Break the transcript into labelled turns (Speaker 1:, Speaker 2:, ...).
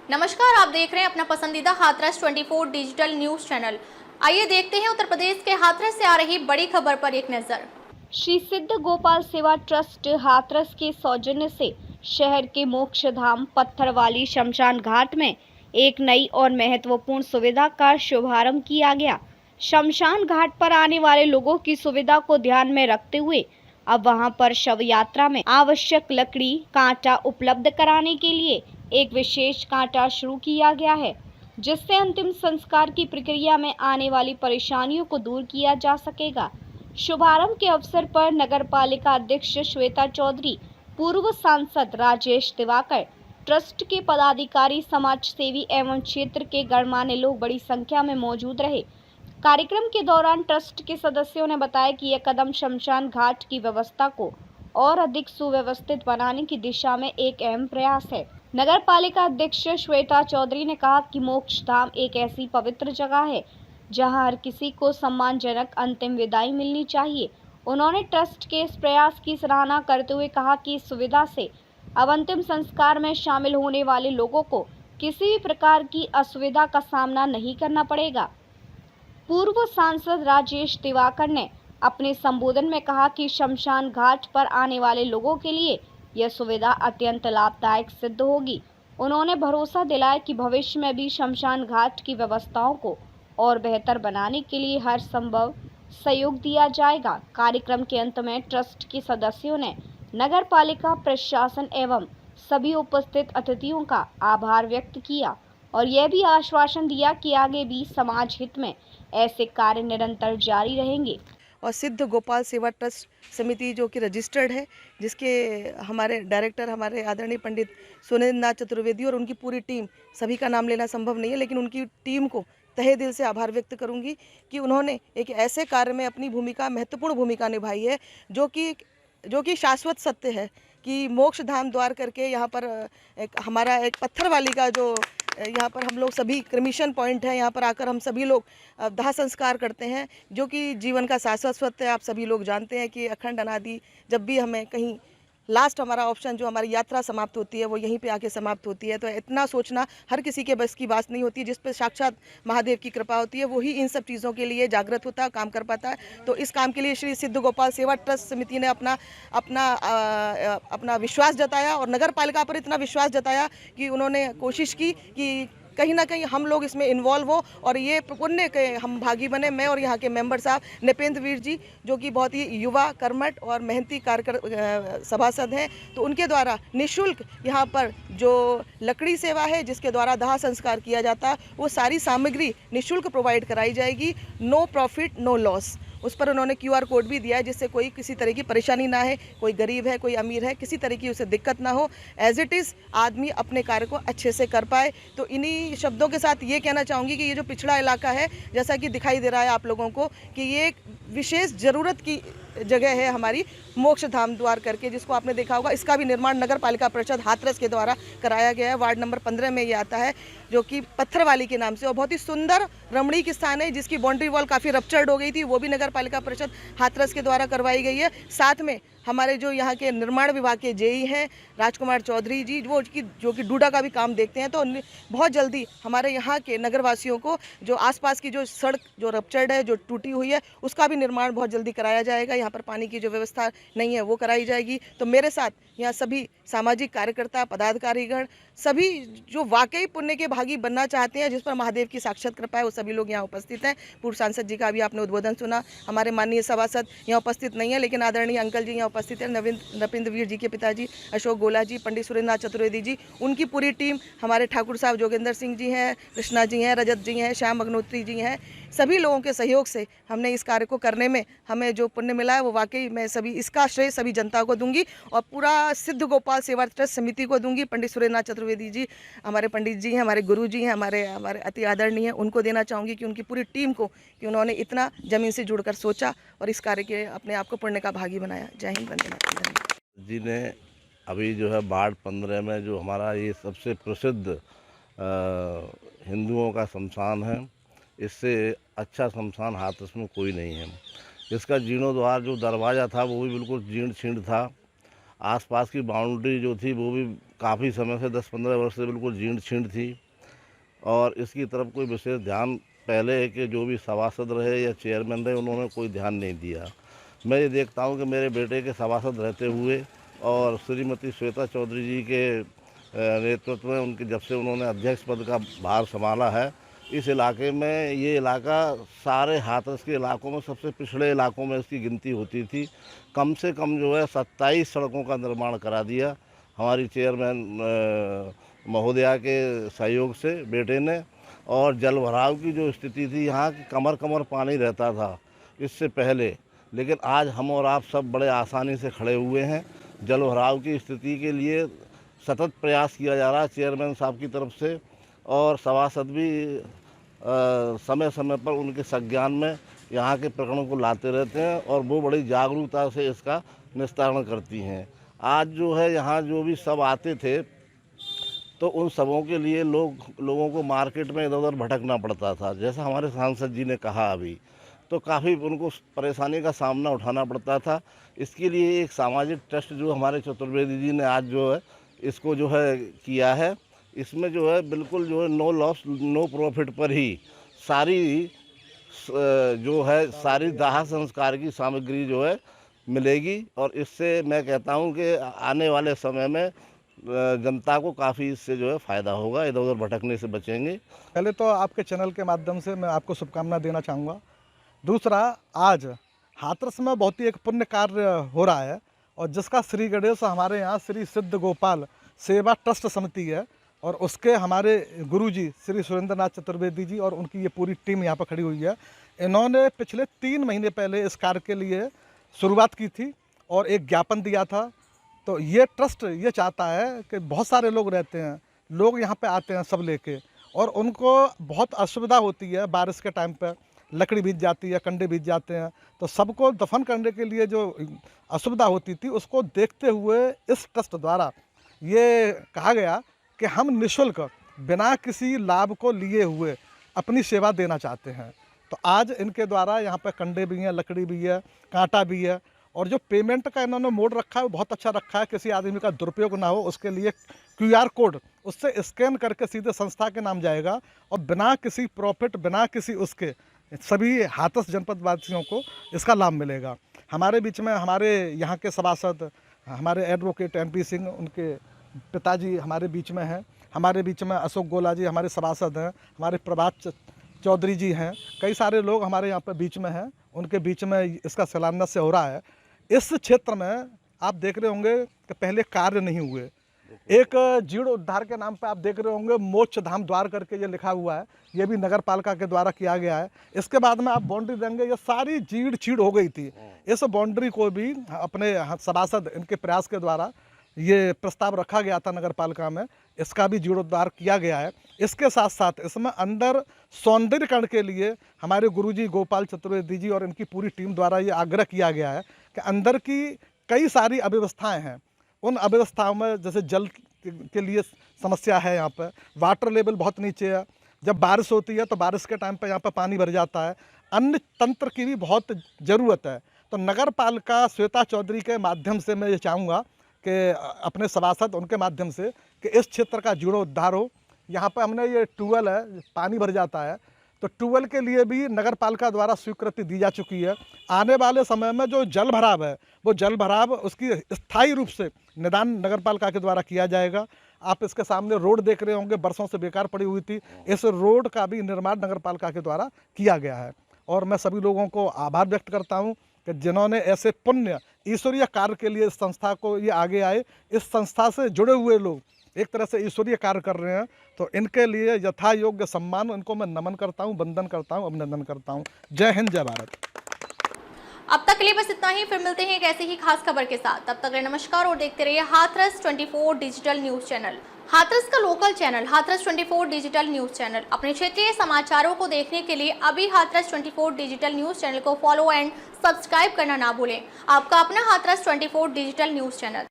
Speaker 1: नमस्कार, आप देख रहे हैं अपना पसंदीदा हाथरस 24 डिजिटल न्यूज चैनल। आइए देखते हैं उत्तर प्रदेश के हाथरस से आ रही बड़ी खबर पर एक नजर।
Speaker 2: श्री सिद्ध गोपाल सेवा ट्रस्ट हाथरस के सौजन्य से शहर के मोक्ष धाम पत्थरवाली शमशान घाट में एक नई और महत्वपूर्ण सुविधा का शुभारंभ किया गया। शमशान घाट पर आने वाले लोगों की सुविधा को ध्यान में रखते हुए अब वहां पर शव यात्रा में आवश्यक लकड़ी कांटा उपलब्ध कराने के लिए एक विशेष कांटा शुरू किया गया है, जिससे अंतिम संस्कार की प्रक्रिया में आने वाली परेशानियों को दूर किया जा सकेगा। शुभारंभ के अवसर पर नगर पालिका अध्यक्ष श्वेता चौधरी, पूर्व सांसद राजेश दिवाकर, ट्रस्ट के पदाधिकारी, समाज सेवी एवं क्षेत्र के गणमान्य लोग बड़ी संख्या में मौजूद रहे। कार्यक्रम के दौरान ट्रस्ट के सदस्यों ने बताया कि यह कदम शमशान घाट की व्यवस्था को और अधिक सुव्यवस्थित बनाने की दिशा में एक अहम प्रयास है। नगर पालिका अध्यक्ष श्वेता चौधरी ने कहा कि मोक्ष धाम एक ऐसी पवित्र जगह है जहां हर किसी को सम्मानजनक अंतिम विदाई मिलनी चाहिए। उन्होंने ट्रस्ट के इस प्रयास की सराहना करते हुए कहा कि इस सुविधा से अब अंतिम संस्कार में शामिल होने वाले लोगों को किसी भी प्रकार की असुविधा का सामना नहीं करना पड़ेगा। पूर्व सांसद राजेश दिवाकर ने अपने संबोधन में कहा कि शमशान घाट पर आने वाले लोगों के लिए यह सुविधा अत्यंत लाभदायक सिद्ध होगी। उन्होंने भरोसा दिलाया कि भविष्य में भी शमशान घाट की व्यवस्थाओं को और बेहतर बनाने के लिए हर संभव सहयोग दिया जाएगा। कार्यक्रम के अंत में ट्रस्ट के सदस्यों ने नगर पालिका प्रशासन एवं सभी उपस्थित अतिथियों का आभार व्यक्त किया और यह भी आश्वासन दिया कि आगे भी समाज हित में ऐसे कार्य निरंतर जारी रहेंगे।
Speaker 3: और सिद्ध गोपाल सेवा ट्रस्ट समिति जो कि रजिस्टर्ड है, जिसके हमारे डायरेक्टर हमारे आदरणीय पंडित सुरेंद्र नाथ चतुर्वेदी और उनकी पूरी टीम, सभी का नाम लेना संभव नहीं है, लेकिन उनकी टीम को तहे दिल से आभार व्यक्त करूंगी कि उन्होंने एक ऐसे कार्य में अपनी भूमिका, महत्वपूर्ण भूमिका निभाई है जो कि शाश्वत सत्य है कि मोक्ष धाम द्वार करके यहाँ पर हमारा एक पत्थरवाली का जो यहाँ पर हम लोग सभी क्रमिशन पॉइंट है, यहाँ पर आकर हम सभी लोग दाह संस्कार करते हैं, जो कि जीवन का शाश्वत सत्य है। आप सभी लोग जानते हैं कि अखंड अनादि जब भी हमें कहीं लास्ट हमारा ऑप्शन जो हमारी यात्रा समाप्त होती है वो यहीं पे आके समाप्त होती है। तो इतना सोचना हर किसी के बस की बात नहीं होती। जिस पे साक्षात महादेव की कृपा होती है वही इन सब चीज़ों के लिए जागृत होता है, काम कर पाता है। तो इस काम के लिए श्री सिद्ध गोपाल सेवा ट्रस्ट समिति ने अपना विश्वास जताया और नगर पालिका पर इतना विश्वास जताया कि उन्होंने कोशिश की कि कहीं ना कहीं हम लोग इसमें इन्वॉल्व हो और ये पुण्य के हम भागी बने। मैं और यहाँ के मेंबर साहब नृपेंद्र वीर जी, जो कि बहुत ही युवा, कर्मठ और मेहनती सभासद हैं, तो उनके द्वारा निःशुल्क यहाँ पर जो लकड़ी सेवा है, जिसके द्वारा दाह संस्कार किया जाता है, वो सारी सामग्री निःशुल्क प्रोवाइड कराई जाएगी। No profit no loss. उस पर उन्होंने QR कोड भी दिया है, जिससे कोई किसी तरह की परेशानी ना है, कोई गरीब है, कोई अमीर है, किसी तरह की उसे दिक्कत ना हो। एज इट इज़ आदमी अपने कार्य को अच्छे से कर पाए। तो इन्हीं शब्दों के साथ ये कहना चाहूँगी कि ये जो पिछड़ा इलाका है, जैसा कि दिखाई दे रहा है आप लोगों को, कि ये एक विशेष ज़रूरत की जगह है हमारी मोक्ष धाम द्वार करके, जिसको आपने देखा होगा। इसका भी निर्माण नगर पालिका परिषद हाथरस के द्वारा कराया गया है। वार्ड नंबर 15 में ये आता है, जो कि पत्थरवाली के नाम से, और बहुत ही सुंदर रमणीक स्थान है, जिसकी बाउंड्री वॉल काफ़ी रप्चर्ड हो गई थी, वो भी नगर पालिका परिषद हाथरस के द्वारा करवाई गई है। साथ में हमारे जो यहाँ के निर्माण विभाग के जेई हैं राजकुमार चौधरी जी, जो कि डूडा का भी काम देखते हैं। तो बहुत जल्दी हमारे यहाँ के नगरवासियों को जो आसपास की जो सड़क जो रप्चर्ड है, जो टूटी हुई है, उसका भी निर्माण बहुत जल्दी कराया जाएगा। यहाँ पर पानी की जो व्यवस्था नहीं है वो कराई जाएगी। तो मेरे साथ यहाँ सभी सामाजिक कार्यकर्ता, पदाधिकारीगण, सभी जो वाकई पुण्य के भागी बनना चाहते हैं, जिस पर महादेव की साक्षात कृपा है, वो सभी लोग यहाँ उपस्थित हैं। पूर्व सांसद जी का भी आपने उद्बोधन सुना। हमारे माननीय सभासद यहाँ उपस्थित नहीं है, लेकिन आदरणीय अंकल जी यहाँ उपस्थित है। नरेंद्र वीर जी के पिताजी अशोक गोला जी, पंडित सुरेंद्र नाथ चतुर्वेदी जी, उनकी पूरी टीम, हमारे ठाकुर साहब जोगेंद्र सिंह जी हैं, कृष्णा जी हैं, रजत जी हैं, श्याम अग्नोत्री जी हैं, सभी लोगों के सहयोग से हमने इस कार्य को करने में हमें जो पुण्य मिला है, वो वाकई मैं इसका श्रेय सभी जनता को दूंगी और पूरा सिद्ध गोपाल सेवा ट्रस्ट समिति को दूंगी। पंडित सुरेंद्र नाथ चतुर्वेदी जी हमारे पंडित जी हैं, हमारे गुरु जी हैं, हमारे अति आदरणीय हैं, उनको देना चाहूँगी कि उनकी पूरी टीम को, कि उन्होंने इतना जमीन से जुड़कर सोचा और इस कार्य के अपने आप को पुण्य का भागी बनाया। जय हिंद, वंदे मातरम।
Speaker 4: जी ने अभी जो है वार्ड 15 में जो हमारा ये सबसे प्रसिद्ध हिंदुओं का शमशान है, इससे अच्छा शमशान हाथरस में कोई नहीं है। इसका जीर्णोद्धार जो दरवाज़ा था वो भी बिल्कुल जीर्ण शीर्ण था आसपास की बाउंड्री जो थी वो भी काफ़ी समय से 10-15 वर्ष से बिल्कुल जीर्ण शीर्ण थी और इसकी तरफ कोई विशेष ध्यान पहले के जो भी सभासद रहे या चेयरमैन रहे उन्होंने कोई ध्यान नहीं दिया। मैं ये देखता हूँ कि मेरे बेटे के सभासद रहते हुए और श्रीमती श्वेता चौधरी जी के नेतृत्व में उनके जब से उन्होंने अध्यक्ष पद का भार संभाला है, इस इलाके में ये इलाका सारे हाथरस के इलाकों में सबसे पिछड़े इलाकों में इसकी गिनती होती थी। कम से कम जो है 27 सड़कों का निर्माण करा दिया हमारी चेयरमैन महोदया के सहयोग से बेटे ने। और जल भराव की जो स्थिति थी यहाँ की कमर कमर पानी रहता था इससे पहले, लेकिन आज हम और आप सब बड़े आसानी से खड़े हुए हैं। जल भराव की स्थिति के लिए सतत प्रयास किया जा रहा है चेयरमैन साहब की तरफ से और सभासद भी समय समय पर उनके संज्ञान में यहाँ के प्रकरणों को लाते रहते हैं और वो बड़ी जागरूकता से इसका निस्तारण करती हैं। आज जो है यहाँ जो भी सब आते थे तो उन सबों के लिए लोगों को मार्केट में इधर उधर भटकना पड़ता था। जैसा हमारे सांसद जी ने कहा अभी, तो काफ़ी उनको परेशानी का सामना उठाना पड़ता था। इसके लिए एक सामाजिक ट्रस्ट जो हमारे चतुर्वेदी जी ने आज जो है इसको जो है किया है, इसमें जो है बिल्कुल जो है नो लॉस नो प्रॉफिट पर ही सारी जो है सारी दाह संस्कार की सामग्री जो है मिलेगी और इससे मैं कहता हूँ कि आने वाले समय में जनता को काफ़ी इससे जो है फ़ायदा होगा, इधर उधर भटकने से बचेंगे।
Speaker 5: पहले तो आपके चैनल के माध्यम से मैं आपको शुभकामना देना चाहूँगा। दूसरा, आज हाथरस में बहुत ही एक पुण्य कार्य हो रहा है और जिसका श्री गणेश हमारे यहाँ श्री सिद्ध गोपाल सेवा ट्रस्ट समिति है और उसके हमारे गुरुजी श्री सुरेंद्रनाथ चतुर्वेदी जी और उनकी ये पूरी टीम यहाँ पर खड़ी हुई है। इन्होंने पिछले 3 महीने पहले इस कार्य के लिए शुरुआत की थी और एक ज्ञापन दिया था। तो ये ट्रस्ट ये चाहता है कि बहुत सारे लोग रहते हैं, लोग यहाँ पे आते हैं सब लेके और उनको बहुत असुविधा होती है। बारिश के टाइम पे लकड़ी भीग जाती है, कंडे भीग जाते हैं, तो सबको दफन करने के लिए जो असुविधा होती थी उसको देखते हुए इस ट्रस्ट द्वारा ये कहा गया कि हम निःशुल्क बिना किसी लाभ को लिए हुए अपनी सेवा देना चाहते हैं। तो आज इनके द्वारा यहाँ पे कंडे भी हैं, लकड़ी भी है, कांटा भी है और जो पेमेंट का इन्होंने मोड रखा है वो बहुत अच्छा रखा है। किसी आदमी का दुरुपयोग ना हो उसके लिए QR कोड उससे स्कैन करके सीधे संस्था के नाम जाएगा और बिना किसी प्रॉफिट बिना किसी उसके सभी हाथरस जनपद वासियों को इसका लाभ मिलेगा। हमारे बीच में हमारे यहाँ के सभासद हमारे एडवोकेट MP सिंह उनके पिताजी हमारे बीच में हैं, हमारे बीच में अशोक गोला जी हमारे सभासद हैं, हमारे प्रभात चौधरी जी हैं, कई सारे लोग हमारे यहाँ पर बीच में हैं, उनके बीच में इसका शिलान्यास हो रहा है। इस क्षेत्र में आप देख रहे होंगे कि पहले कार्य नहीं हुए। एक जीर्ण उद्धार के नाम पे आप देख रहे होंगे मोक्ष धाम द्वार करके ये लिखा हुआ है, ये भी नगर पालिका के द्वारा किया गया है। इसके बाद में आप बाउंड्री देंगे, ये सारी जीर्ण चीड़ हो गई थी। इस बाउंड्री को भी अपने सभासद इनके प्रयास के द्वारा ये प्रस्ताव रखा गया था नगर पालिका में, इसका भी जीर्णोद्धार किया गया है। इसके साथ साथ इसमें अंदर सौंदर्यकरण के लिए हमारे गुरुजी गोपाल चतुर्वेदी जी और इनकी पूरी टीम द्वारा ये आग्रह किया गया है कि अंदर की कई सारी अव्यवस्थाएं हैं, उन अव्यवस्थाओं में जैसे जल के लिए समस्या है, यहाँ पर वाटर लेवल बहुत नीचे है, जब बारिश होती है तो बारिश के टाइम पर यहाँ पर पानी भर जाता है, अन्य तंत्र की भी बहुत ज़रूरत है। तो नगर पालिका श्वेता चौधरी के माध्यम से मैं ये चाहूँगा कि अपने सभासद उनके माध्यम से कि इस क्षेत्र का जीर्णोद्धार हो। यहाँ पर हमने ये ट्यूबवेल है, पानी भर जाता है, तो ट्यूबवेल के लिए भी नगर पालिका द्वारा स्वीकृति दी जा चुकी है। आने वाले समय में जो जल भराव है वो जल भराव उसकी स्थायी रूप से निदान नगर पालिका के द्वारा किया जाएगा। आप इसके सामने रोड देख रहे होंगे, बरसों से बेकार पड़ी हुई थी, इस रोड का भी निर्माण नगर पालिका के द्वारा किया गया है। और मैं सभी लोगों को आभार व्यक्त करता हूँ कि जिन्होंने ऐसे पुण्य ईश्वरीय कार्य के लिए इस संस्था को ये आगे आए। इस संस्था से जुड़े हुए लोग एक तरह से ईश्वरीय कार्य कर रहे हैं, तो इनके लिए यथा योग्य सम्मान इनको मैं नमन करता हूं, वंदन करता हूं, अभिनंदन करता हूं। जय हिंद, जय भारत।
Speaker 1: अब तक के लिए बस इतना ही, फिर मिलते हैं एक ऐसी ही खास खबर के साथ। तब तक के लिए नमस्कार और देखते रहिए Hathras 24 digital news channel. Hathras का local channel Hathras 24 digital news channel. अपने क्षेत्रीय समाचारों को देखने के लिए अभी हाथरस 24 डिजिटल न्यूज चैनल को फॉलो एंड सब्सक्राइब करना ना भूलें। आपका अपना हाथरस 24 डिजिटल न्यूज चैनल।